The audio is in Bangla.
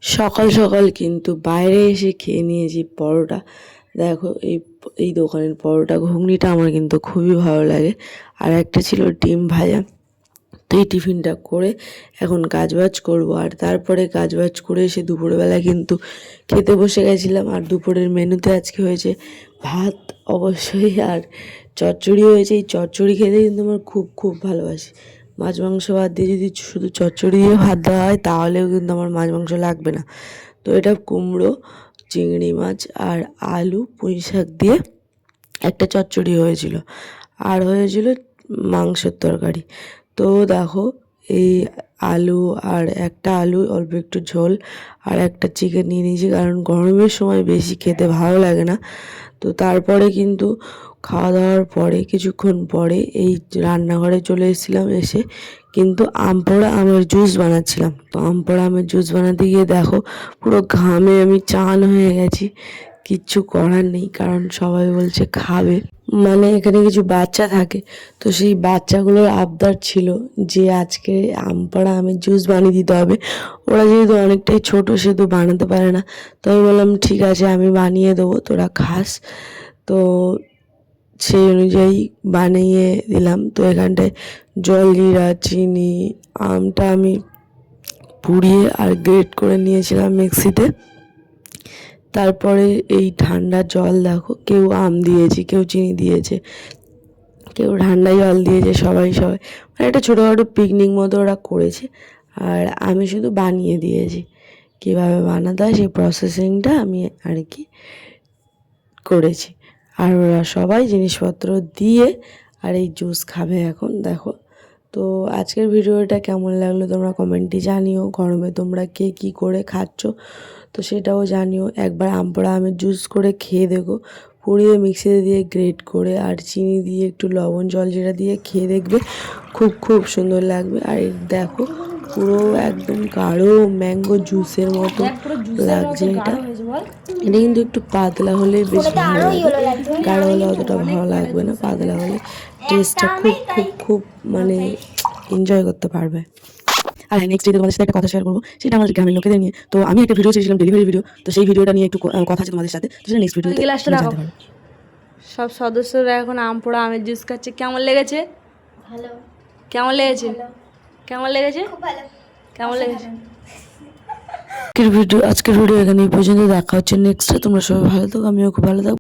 সকাল সকাল কিন্তু বাইরে এসে খেয়ে নিয়েছি পরোটা। দেখো এই এই দোকানের পরোটা ঘুগনিটা আমার কিন্তু খুবই ভালো লাগে। আর একটা ছিল ডিম ভাজা। তো এই টিফিনটা করে এখন কাজবাজ করব, আর তারপরে কাজবাজ করে এসে দুপুরবেলা কিন্তু খেতে বসে গেছিলাম। আর দুপুরের মেনুতে আজকে হয়েছে ভাত অবশ্যই, আর চচ্চড়ি হয়েছে। এই চচ্চড়ি খেতে কিন্তু আমার খুব খুব ভালোবাসি। মাছ মাংস বাদ দিয়ে যদি শুধু চচ্চড়ি দিয়ে ভাত দেওয়া হয় তাহলেও কিন্তু আমার মাছ মাংস লাগবে না। তো এটা কুমড়ো, চিংড়ি মাছ আর আলু পুঁই শাক দিয়ে একটা চচ্চড়ি হয়েছিল, আর হয়েছিল মাংসের তরকারি। তো দেখো এই আলু, আর একটা আলু অল্প একটু ঝোল, আর একটা চিকেন নিয়ে নিয়েছি, কারণ গরমের সময় বেশি খেতে ভালো লাগে না। তো তারপরে কিন্তু খাওয়া দাওয়ার পরে কিছুক্ষণ পরে এই রান্নাঘরে চলে এসেছিলাম। এসে কিন্তু আমপোড়া আমের জুস বানাচ্ছিলাম। তো আমপোড়া আমের জুস বানাতে গিয়ে দেখো পুরো ঘামে আমি চান হয়ে গেছি। কিচ্ছু করার নেই, কারণ সবাই বলছে খাবে, মানে এখানে কিছু বাচ্চা থাকে। তো সেই বাচ্চাগুলোর আবদার ছিল যে আজকে আমপাড়া আমের জুস বানিয়ে দিতে হবে। ওরা যেহেতু অনেকটাই ছোট সেহেতু বানাতে পারে না। তো আমি বললাম ঠিক আছে আমি বানিয়ে দেবো, তোরা খাস। তো সেই অনুযায়ী বানিয়ে দিলাম। তো এখানটায় জলজিরা, চিনি, আমটা আমি পুড়িয়ে আর গ্রেট করে নিয়েছিলাম মিক্সিতে। তারপরে এই ঠান্ডা জল দেখো, কেউ আম দিয়েছে, কেউ চিনি দিয়েছে, কেউ ঠান্ডা জল দিয়েছে, সবাই মানে একটা ছোটোখাটো পিকনিক মতো ওরা করেছে। আর আমি শুধু বানিয়ে দিয়েছি। কীভাবে বানাতে হয় সেই প্রসেসিংটা আমি আর কি করেছি। আর ওরা সবাই জিনিসপত্র দিয়ে আর এই জুস খাবে এখন। দেখো, তো আজকের ভিডিওটা কেমন লাগলো তোমরা কমেন্টে জানিও। গরমে তোমরা কে কী করে খাচ্ছ তো সেটাও জানিও। একবার আমপোড়া আমের জুস করে খেয়ে দেখো, পুড়িয়ে মিক্সিতে দিয়ে গ্রেট করে আর চিনি দিয়ে একটু লবণ জলজিরা দিয়ে খেয়ে দেখবে, খুব খুব সুন্দর লাগবে। আর দেখো পুরো একদম গাঢ় ম্যাঙ্গো জুসের মতো লাগছে এটা। এটা কিন্তু একটু পাতলা হলে বেশ ভালো লাগে, গাঢ় হলে অতটা ভালো লাগবে না। পাতলা হলে টেস্টটা খুব খুব খুব মানে এনজয় করতে পারবে। আর নেক্সট ডে তোমাদের সাথে একটা কথা শেয়ার করবো, সেটা আমাদের গ্রামের লোকেদের নিয়ে। তো আমি একটা ভিডিও চেয়েছিলাম, ডেলিভারি ভিডিও। তো সেই ভিডিওটা নিয়ে একটু কথা আছে তোমাদের সাথে, তো সেটা নেক্সট ভিডিওতে জানতে পারবে। সব সদস্যরা এখন আম পোড়া আমের জুস খাচ্ছে। কেমন লেগেছে? ভালো। কেমন লেগেছে? কেমন লেগেছে? খুব ভালো। কেমন লেগেছে? আজকের ভিডিও এখানে এই পর্যন্ত। দেখা হচ্ছে নেক্সটে। তোমরা সবাই ভালো থাকো, আমিও খুব ভালো থাকবো।